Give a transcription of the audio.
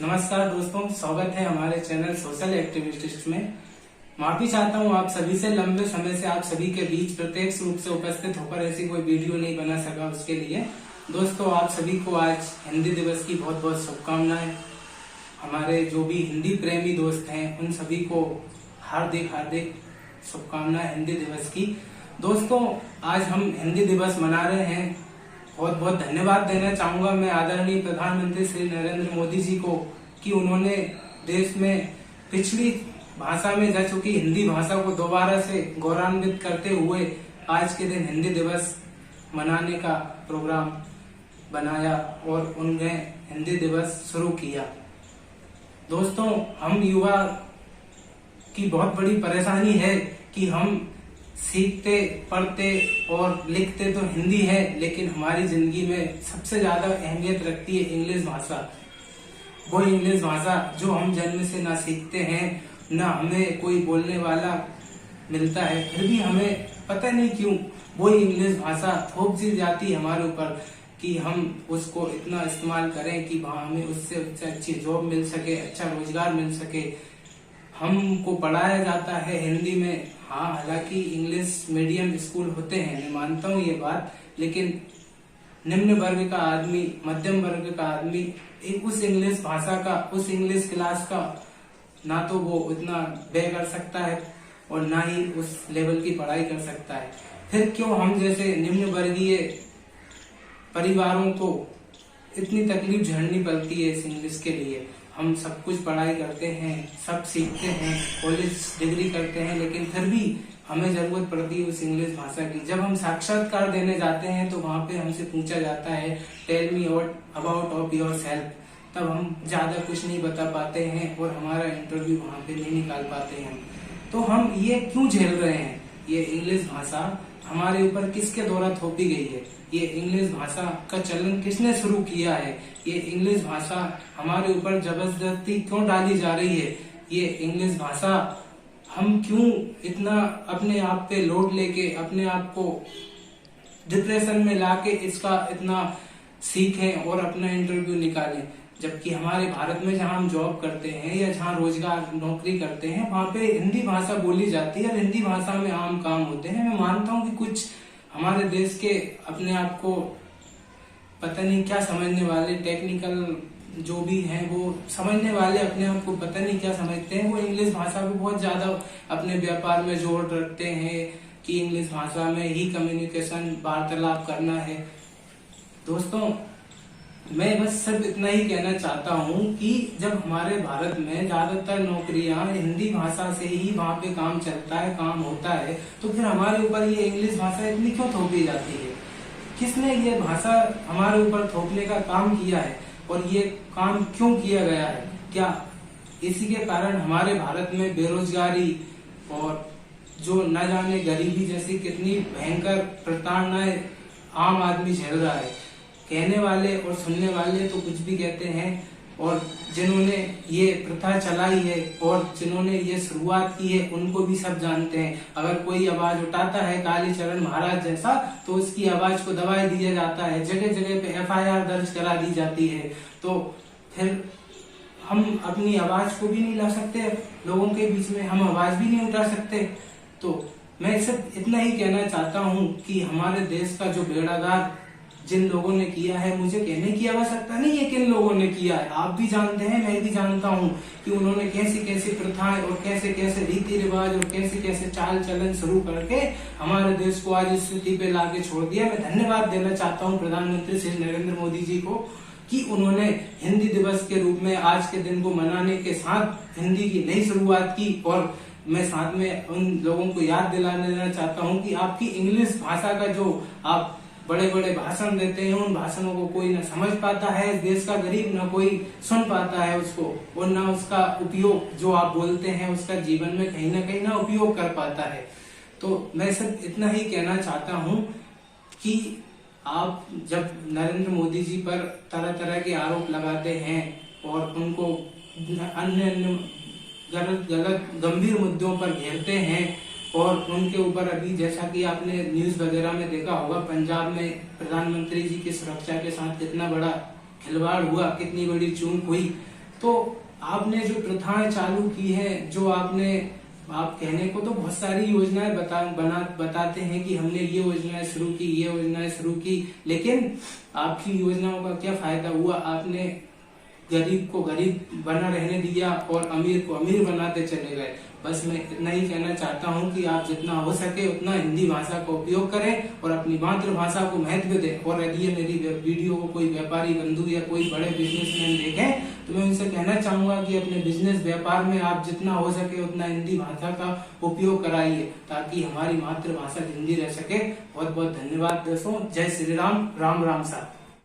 नमस्कार दोस्तों, स्वागत है हमारे चैनल सोशल एक्टिविस्ट में। माफी चाहता हूँ आप सभी से, लंबे समय से आप सभी के बीच प्रत्यक्ष रूप से उपस्थित होकर ऐसी कोई वीडियो नहीं बना सका, उसके लिए। दोस्तों, आप सभी को आज हिंदी दिवस की बहुत बहुत शुभकामनाएं। हमारे जो भी हिंदी प्रेमी दोस्त हैं उन सभी को हार्दिक हार्दिक शुभकामनाएं हिंदी दिवस की। दोस्तों, आज हम हिंदी दिवस मना रहे हैं। बहुत बहुत धन्यवाद देना चाहूंगा मैं आदरणीय प्रधानमंत्री श्री नरेंद्र मोदी जी को कि उन्होंने देश में पिछली भाषा में जा चुकी हिंदी भाषा को दोबारा से गौरवान्वित करते हुए आज के दिन हिंदी दिवस मनाने का प्रोग्राम बनाया और उन्होंने हिंदी दिवस शुरू किया। दोस्तों, हम युवा की बहुत बड़ी परेशानी है कि हम सीखते पढ़ते और लिखते तो हिंदी है, लेकिन हमारी जिंदगी में सबसे ज्यादा अहमियत रखती है इंग्लिश भाषा। वो इंग्लिश भाषा जो हम जन्म से ना सीखते हैं, ना हमें कोई बोलने वाला मिलता है, फिर भी हमें पता नहीं क्यों वो इंग्लिश भाषा थोप दी जाती है हमारे ऊपर कि हम उसको इतना इस्तेमाल करें कि वहाँ हमें उससे अच्छी जॉब मिल सके, अच्छा रोजगार मिल सके। हमको पढ़ाया जाता है हिंदी में। हाँ, हालांकि इंग्लिश मीडियम स्कूल होते हैं, मैं मानता हूँ ये बात, लेकिन निम्न वर्ग का आदमी, मध्यम वर्ग का आदमी उस इंग्लिश भाषा का, उस इंग्लिश क्लास का ना तो वो उतना व्यय कर सकता है और ना ही उस लेवल की पढ़ाई कर सकता है। फिर क्यों हम जैसे निम्न वर्गीय परिवारों को इतनी तकलीफ झेलनी पड़ती है इस इंग्लिश के लिए। हम सब कुछ पढ़ाई करते हैं, सब सीखते हैं, कॉलेज डिग्री करते हैं, लेकिन फिर भी हमें जरूरत पड़ती है उस इंग्लिश भाषा की। जब हम साक्षात्कार देने जाते हैं तो वहाँ पे हमसे पूछा जाता है tell me about of yourself, तब हम ज्यादा कुछ नहीं बता पाते हैं और हमारा इंटरव्यू वहाँ पे नहीं निकाल पाते हैं। तो हम ये क्यों झेल रहे हैं? ये इंग्लिश भाषा हमारे ऊपर किसके द्वारा थोपी गई है? ये इंग्लिश भाषा का चलन किसने शुरू किया है? ये इंग्लिश भाषा हमारे ऊपर जबरदस्ती क्यों डाली जा रही है? ये इंग्लिश भाषा हम क्यों इतना अपने आप पे लोड लेके अपने आप को डिप्रेशन में लाके इसका इतना सीखें और अपना इंटरव्यू निकालें, जबकि हमारे भारत में जहां हम जॉब करते हैं या जहां रोजगार नौकरी करते हैं वहां पे हिंदी भाषा बोली जाती है और हिंदी भाषा में आम काम होते हैं। मैं मानता हूं कि कुछ हमारे देश के अपने आप को पता नहीं क्या समझने वाले, टेक्निकल जो भी हैं वो समझने वाले अपने आप को पता नहीं क्या समझते हैं, वो इंग्लिश भाषा को बहुत ज्यादा अपने व्यापार में जोड़ रखते हैं कि इंग्लिश भाषा में ही कम्युनिकेशन वार्तालाप करना है। दोस्तों, मैं बस सिर्फ इतना ही कहना चाहता हूँ कि जब हमारे भारत में ज्यादातर नौकरियां हिंदी भाषा से ही वहाँ पे काम चलता है, काम होता है, तो फिर हमारे ऊपर ये इंग्लिश भाषा इतनी क्यों थोपी जाती है? किसने ये भाषा हमारे ऊपर थोपने का काम किया है और ये काम क्यों किया गया है? क्या इसी के कारण हमारे भारत में बेरोजगारी और जो न जाने गरीबी जैसी कितनी भयंकर प्रताड़नाएं आम आदमी झेल रहा है? कहने वाले और सुनने वाले तो कुछ भी कहते हैं, और जिन्होंने ये प्रथा चलाई है और जिन्होंने ये शुरुआत की है उनको भी सब जानते हैं। अगर कोई आवाज उठाता है कालीचरण महाराज जैसा, तो उसकी आवाज को दबा दिया जाता है, जगह जगह पे FIR दर्ज करा दी जाती है। तो फिर हम अपनी आवाज को भी नहीं ला सकते, लोगों के बीच में हम आवाज भी नहीं उठा सकते। तो मैं सिर्फ इतना ही कहना चाहता हूँ कि हमारे देश का जो बेड़ागार जिन लोगों ने किया है, मुझे कहने की आवश्यकता नहीं है किन लोगों ने किया है, आप भी जानते हैं, मैं भी जानता हूँ कि उन्होंने कैसी कैसी प्रथाएं और कैसे कैसे रीति रिवाज और कैसे कैसे चाल चलन शुरू करके हमारे देश को आज इस स्थिति पे लाके छोड़ दिया। मैं धन्यवाद देना चाहता हूँ प्रधानमंत्री श्री नरेंद्र मोदी जी को कि उन्होंने हिंदी दिवस के रूप में आज के दिन को मनाने के साथ हिंदी की नई शुरुआत की। और मैं साथ में उन लोगों को याद दिलाने देना चाहता हूँ कि आपकी इंग्लिश भाषा का जो आप बड़े बड़े भाषण देते हैं, उन भाषणों को कोई ना समझ पाता है, देश का गरीब ना कोई सुन पाता है उसको, और ना उसका उपयोग जो आप बोलते हैं उसका जीवन में कहीं ना उपयोग कर पाता है। तो मैं सिर्फ इतना ही कहना चाहता हूँ कि आप जब नरेंद्र मोदी जी पर तरह तरह के आरोप लगाते हैं और उनको अन्य गलत गंभीर मुद्दों पर घेरते हैं और उनके ऊपर अभी जैसा कि आपने न्यूज वगैरह में देखा होगा, पंजाब में प्रधानमंत्री जी की सुरक्षा के साथ कितना बड़ा खिलवाड़ हुआ, कितनी बड़ी चूक हुई, तो आपने जो प्रथाएं चालू की है, जो आपने, आप कहने को तो बहुत सारी योजनाएं बताते हैं कि हमने ये योजनाएं शुरू की, ये योजनाएं शुरू की, लेकिन आपकी योजनाओं का क्या फायदा हुआ? आपने गरीब को गरीब बना रहने दिया और अमीर को अमीर बनाते चले गए। बस मैं इतना ही कहना चाहता हूं कि आप जितना हो सके उतना हिंदी भाषा का उपयोग करें और अपनी मातृभाषा को महत्व दें। और यदि ये मेरी वीडियो को कोई व्यापारी बंधु या कोई बड़े बिजनेसमैन देखें तो मैं उनसे कहना चाहूंगा कि अपने बिजनेस व्यापार में आप जितना हो सके उतना हिंदी भाषा का उपयोग कराइए, ताकि हमारी मातृभाषा हिंदी रह सके। बहुत बहुत धन्यवाद दोस्तों। जय श्री राम। राम राम साहब।